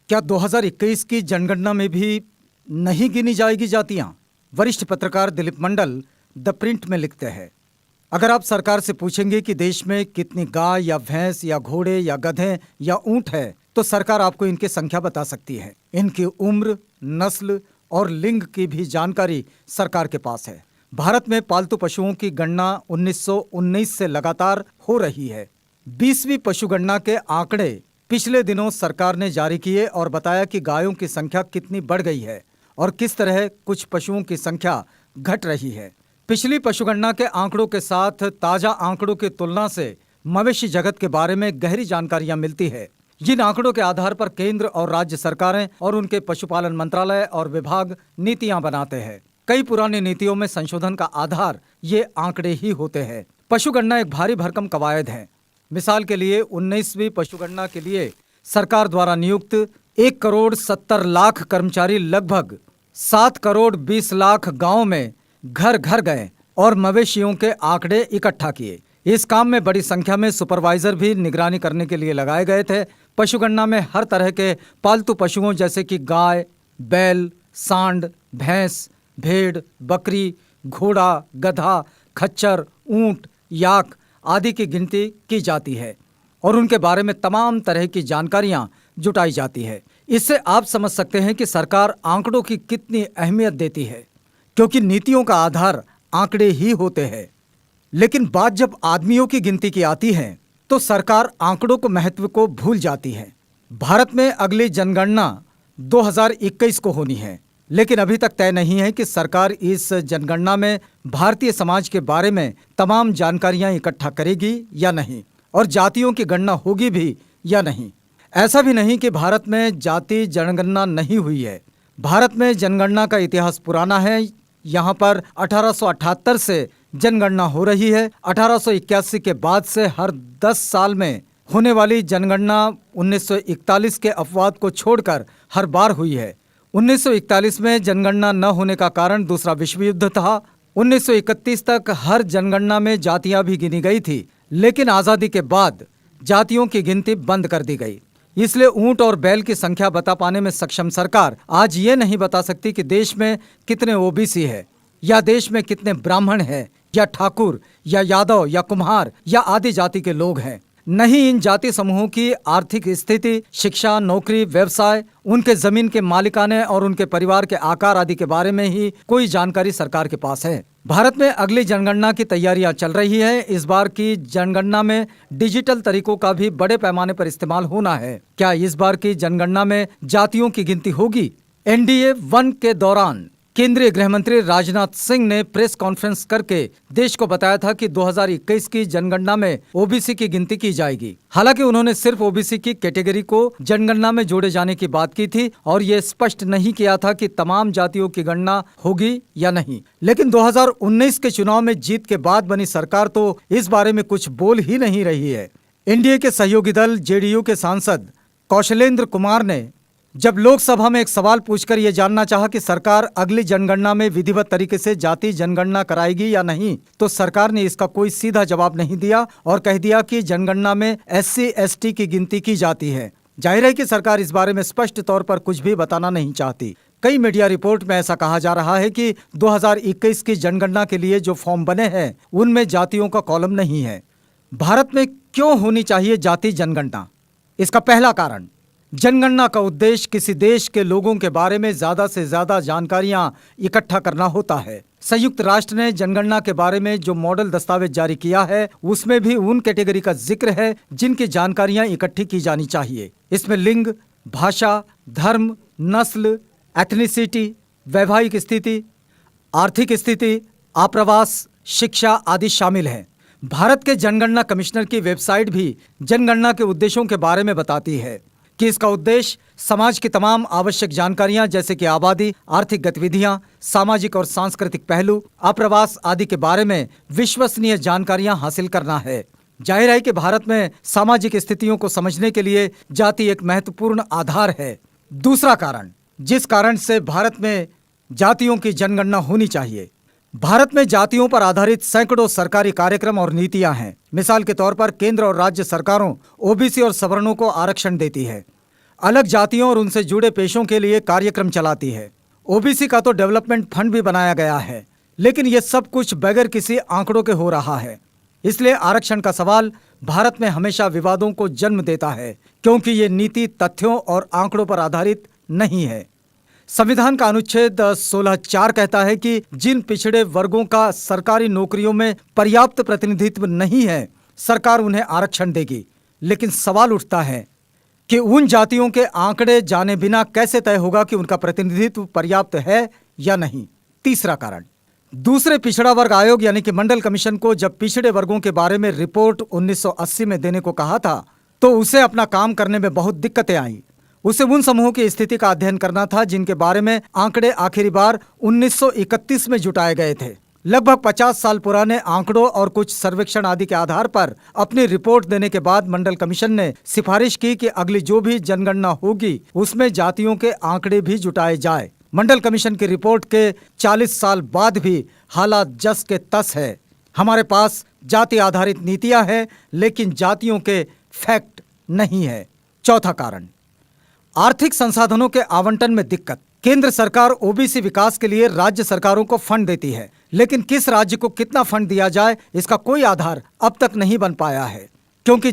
क्या 2021 की जनगणना में भी नहीं गिनी जाएगी जातियां? वरिष्ठ पत्रकार दिलीप मंडल द प्रिंट में लिखते हैं, अगर आप सरकार से पूछेंगे कि देश में कितनी गाय या भैंस या घोड़े या गधे या ऊंट है, तो सरकार आपको इनकी संख्या बता सकती है। इनकी उम्र, नस्ल और लिंग की भी जानकारी सरकार के पास है। भारत में पालतू पशुओं की गणना 1919 से लगातार हो रही है। 20वीं पशुगणना के आंकड़े पिछले दिनों सरकार ने जारी किए और बताया कि गायों की संख्या कितनी बढ़ गई है और किस तरह कुछ पशुओं की संख्या घट रही है। पिछली पशुगणना के आंकड़ों के साथ ताजा आंकड़ों की तुलना से मवेशी जगत के बारे में गहरी जानकारियां मिलती है। जिन आंकड़ों के आधार पर केंद्र और राज्य सरकारें और उनके पशुपालन मंत्रालय और विभाग नीतियां बनाते हैं। कई पुरानी नीतियों में संशोधन का आधार ये आंकड़े ही होते हैं। पशुगणना एक भारी भरकम कवायद है। मिसाल के लिए 19वीं पशुगणना के लिए सरकार द्वारा नियुक्त 1,70,00,000 कर्मचारी लगभग 7,20,00,000 गांवों में घर घर गए और मवेशियों के आंकड़े इकट्ठा किए। इस काम में बड़ी संख्या में सुपरवाइजर भी निगरानी करने के लिए लगाए गए थे। पशुगणना में हर तरह के पालतू पशुओं जैसे कि गाय, बैल, सांड, भैंस, भेड़, बकरी, घोड़ा, गधा, खच्चर, ऊंट, याक आदि की गिनती की जाती है और उनके बारे में तमाम तरह की जानकारियां जुटाई जाती है। इससे आप समझ सकते हैं कि सरकार आंकड़ों की कितनी अहमियत देती है, क्योंकि नीतियों का आधार आंकड़े ही होते हैं। लेकिन बात जब आदमियों की गिनती की आती है तो सरकार आंकड़ों को महत्व को भूल जाती है। भारत में अगली जनगणना 2021 को होनी है, लेकिन अभी तक तय नहीं है कि सरकार इस जनगणना में भारतीय समाज के बारे में तमाम जानकारियां इकट्ठा करेगी या नहीं और जातियों की गणना होगी भी या नहीं। ऐसा भी नहीं कि भारत में जाति जनगणना नहीं हुई है। भारत में जनगणना का इतिहास पुराना है। यहाँ पर 1878 से जनगणना हो रही है। 1881 के बाद से हर 10 साल में होने वाली जनगणना 1941 के अपवाद को छोड़कर हर बार हुई है। 1941 में जनगणना न होने का कारण दूसरा विश्व युद्ध था। 1931 तक हर जनगणना में जातियां भी गिनी गई थी, लेकिन आज़ादी के बाद जातियों की गिनती बंद कर दी गई। इसलिए ऊंट और बैल की संख्या बता पाने में सक्षम सरकार आज ये नहीं बता सकती कि देश में कितने ओबीसी है या देश में कितने ब्राह्मण हैं या ठाकुर या यादव या कुम्हार या आदि जाति के लोग हैं। नहीं, इन जाति समूहों की आर्थिक स्थिति, शिक्षा, नौकरी, व्यवसाय, उनके जमीन के मालिकाने और उनके परिवार के आकार आदि के बारे में ही कोई जानकारी सरकार के पास है। भारत में अगली जनगणना की तैयारियां चल रही है। इस बार की जनगणना में डिजिटल तरीकों का भी बड़े पैमाने पर इस्तेमाल होना है। क्या इस बार की जनगणना में जातियों की गिनती होगी? NDA 1 के दौरान केंद्रीय गृह मंत्री राजनाथ सिंह ने प्रेस कॉन्फ्रेंस करके देश को बताया था कि 2021 की जनगणना में ओबीसी की गिनती की जाएगी। हालांकि उन्होंने सिर्फ ओबीसी की कैटेगरी को जनगणना में जोड़े जाने की बात की थी और ये स्पष्ट नहीं किया था कि तमाम जातियों की गणना होगी या नहीं। लेकिन 2019 के चुनाव में जीत के बाद बनी सरकार तो इस बारे में कुछ बोल ही नहीं रही है। NDA के सहयोगी दल JDU के सांसद कौशलेंद्र कुमार ने जब लोकसभा में एक सवाल पूछकर यह जानना चाहा कि सरकार अगली जनगणना में विधिवत तरीके से जाति जनगणना कराएगी या नहीं, तो सरकार ने इसका कोई सीधा जवाब नहीं दिया और कह दिया कि जनगणना में SC ST की गिनती की जाती है। जाहिर है कि सरकार इस बारे में स्पष्ट तौर पर कुछ भी बताना नहीं चाहती। कई मीडिया रिपोर्ट में ऐसा कहा जा रहा है कि 2021 की जनगणना के लिए जो फॉर्म बने हैं उनमें जातियों का कॉलम नहीं है। भारत में क्यों होनी चाहिए जाति जनगणना? इसका पहला कारण, जनगणना का उद्देश्य किसी देश के लोगों के बारे में ज्यादा से ज्यादा जानकारियां इकट्ठा करना होता है। संयुक्त राष्ट्र ने जनगणना के बारे में जो मॉडल दस्तावेज जारी किया है उसमें भी उन कैटेगरी का जिक्र है जिनकी जानकारियां इकट्ठी की जानी चाहिए। इसमें लिंग, भाषा, धर्म, नस्ल, एथनिसिटी, वैवाहिक स्थिति, आर्थिक स्थिति, आप्रवास, शिक्षा आदि शामिल हैं। भारत के जनगणना कमिश्नर की वेबसाइट भी जनगणना के उद्देश्यों के बारे में बताती है कि इसका उद्देश्य समाज की तमाम आवश्यक जानकारियां जैसे कि आबादी, आर्थिक गतिविधियां, सामाजिक और सांस्कृतिक पहलू, आप्रवास आदि के बारे में विश्वसनीय जानकारियां हासिल करना है। जाहिर है कि भारत में सामाजिक स्थितियों को समझने के लिए जाति एक महत्वपूर्ण आधार है। दूसरा कारण, जिस कारण से भारत में जातियों की जनगणना होनी चाहिए, भारत में जातियों पर आधारित सैकड़ों सरकारी कार्यक्रम और नीतियां हैं। मिसाल के तौर पर केंद्र और राज्य सरकारों ओबीसी और सवर्णों को आरक्षण देती है। अलग जातियों और उनसे जुड़े पेशों के लिए कार्यक्रम चलाती है। ओबीसी का तो डेवलपमेंट फंड भी बनाया गया है, लेकिन ये सब कुछ बगैर किसी आंकड़ों के हो रहा है। इसलिए आरक्षण का सवाल भारत में हमेशा विवादों को जन्म देता है, क्योंकि ये नीति तथ्यों और आंकड़ों पर आधारित नहीं है। संविधान का अनुच्छेद 16(4) कहता है कि जिन पिछड़े वर्गों का सरकारी नौकरियों में पर्याप्त प्रतिनिधित्व नहीं है, सरकार उन्हें आरक्षण देगी। लेकिन सवाल उठता है कि उन जातियों के आंकड़े जाने बिना कैसे तय होगा कि उनका प्रतिनिधित्व पर्याप्त है या नहीं। तीसरा कारण, दूसरे पिछड़ा वर्ग आयोग यानी कि मंडल कमीशन को जब पिछड़े वर्गों के बारे में रिपोर्ट 1980 में देने को कहा था, तो उसे अपना काम करने में बहुत दिक्कतें आईं। उसे उन समूहों की स्थिति का अध्ययन करना था जिनके बारे में आंकड़े आखिरी बार 1931 में जुटाए गए थे। लगभग 50 साल पुराने आंकड़ों और कुछ सर्वेक्षण आदि के आधार पर अपनी रिपोर्ट देने के बाद मंडल कमीशन ने सिफारिश की कि अगली जो भी जनगणना होगी उसमें जातियों के आंकड़े भी जुटाए जाए। मंडल कमीशन की रिपोर्ट के 40 साल बाद भी हालात जस के तस है। हमारे पास जाति आधारित नीतियां हैं, लेकिन जातियों के फैक्ट नहीं है। चौथा कारण, आर्थिक संसाधनों के आवंटन में दिक्कत। केंद्र सरकार ओबीसी विकास के लिए राज्य सरकारों को फंड देती है, लेकिन किस राज्य को कितना फंड दिया जाए इसका कोई आधार अब तक नहीं बन पाया है, क्योंकि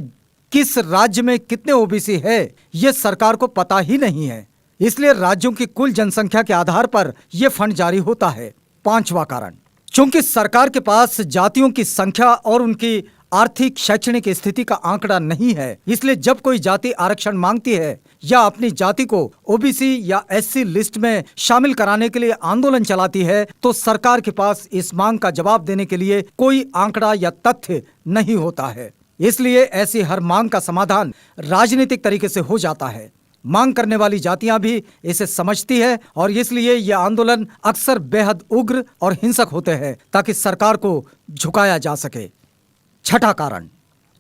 किस राज्य में कितने ओबीसी है ये सरकार को पता ही नहीं है। इसलिए राज्यों की कुल जनसंख्या के आधार पर यह फंड जारी होता है। पांचवा कारण, चूंकि सरकार के पास जातियों की संख्या और उनकी आर्थिक शैक्षणिक स्थिति का आंकड़ा नहीं है, इसलिए जब कोई जाति आरक्षण मांगती है या अपनी जाति को ओबीसी या एससी लिस्ट में शामिल कराने के लिए आंदोलन चलाती है, तो सरकार के पास इस मांग का जवाब देने के लिए कोई आंकड़ा या तथ्य नहीं होता है। इसलिए ऐसी हर मांग का समाधान राजनीतिक तरीके से हो जाता है। मांग करने वाली जातियां भी इसे समझती है और इसलिए यह आंदोलन अक्सर बेहद उग्र और हिंसक होते हैं ताकि सरकार को झुकाया जा सके। छठा कारण,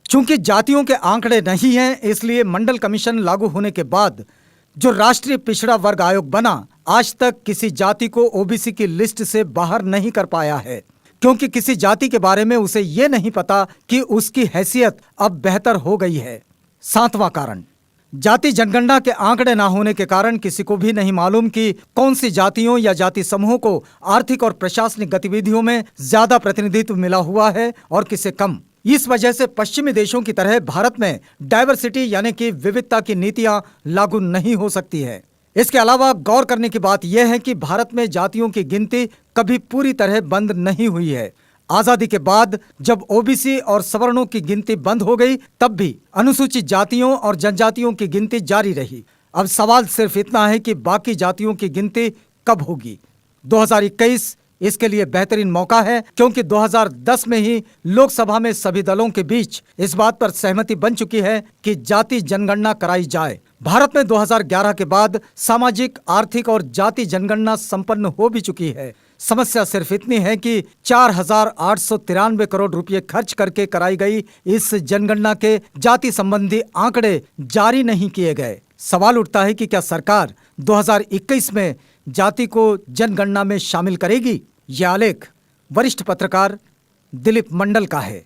चूंकि जातियों के आंकड़े नहीं हैं, इसलिए मंडल कमीशन लागू होने के बाद जो राष्ट्रीय पिछड़ा वर्ग आयोग बना, आज तक किसी जाति को ओबीसी की लिस्ट से बाहर नहीं कर पाया है, क्योंकि किसी जाति के बारे में उसे ये नहीं पता कि उसकी हैसियत अब बेहतर हो गई है। सातवां कारण, जाति जनगणना के आंकड़े ना होने के कारण किसी को भी नहीं मालूम कि कौन सी जातियों या जाति समूहों को आर्थिक और प्रशासनिक गतिविधियों में ज्यादा प्रतिनिधित्व मिला हुआ है और किसे कम। इस वजह से पश्चिमी देशों की तरह भारत में डाइवर्सिटी यानी कि विविधता की नीतियां लागू नहीं हो सकती है। इसके अलावा गौर करने की बात यह है कि भारत में जातियों की गिनती कभी पूरी तरह बंद नहीं हुई है। आजादी के बाद जब ओबीसी और सवर्णों की गिनती बंद हो गई, तब भी अनुसूचित जातियों और जनजातियों की गिनती जारी रही। अब सवाल सिर्फ इतना है कि बाकी जातियों की गिनती कब होगी। 2021 इसके लिए बेहतरीन मौका है, क्योंकि 2010 में ही लोकसभा में सभी दलों के बीच इस बात पर सहमति बन चुकी है कि जाति जनगणना कराई जाए। भारत में 2011 के बाद सामाजिक, आर्थिक और जाति जनगणना संपन्न हो भी चुकी है। समस्या सिर्फ इतनी है कि 4,893 करोड़ रुपए खर्च करके कराई गई इस जनगणना के जाति संबंधी आंकड़े जारी नहीं किए गए। सवाल उठता है कि क्या सरकार 2021 में जाति को जनगणना में शामिल करेगी? यह आलेख वरिष्ठ पत्रकार दिलीप मंडल का है।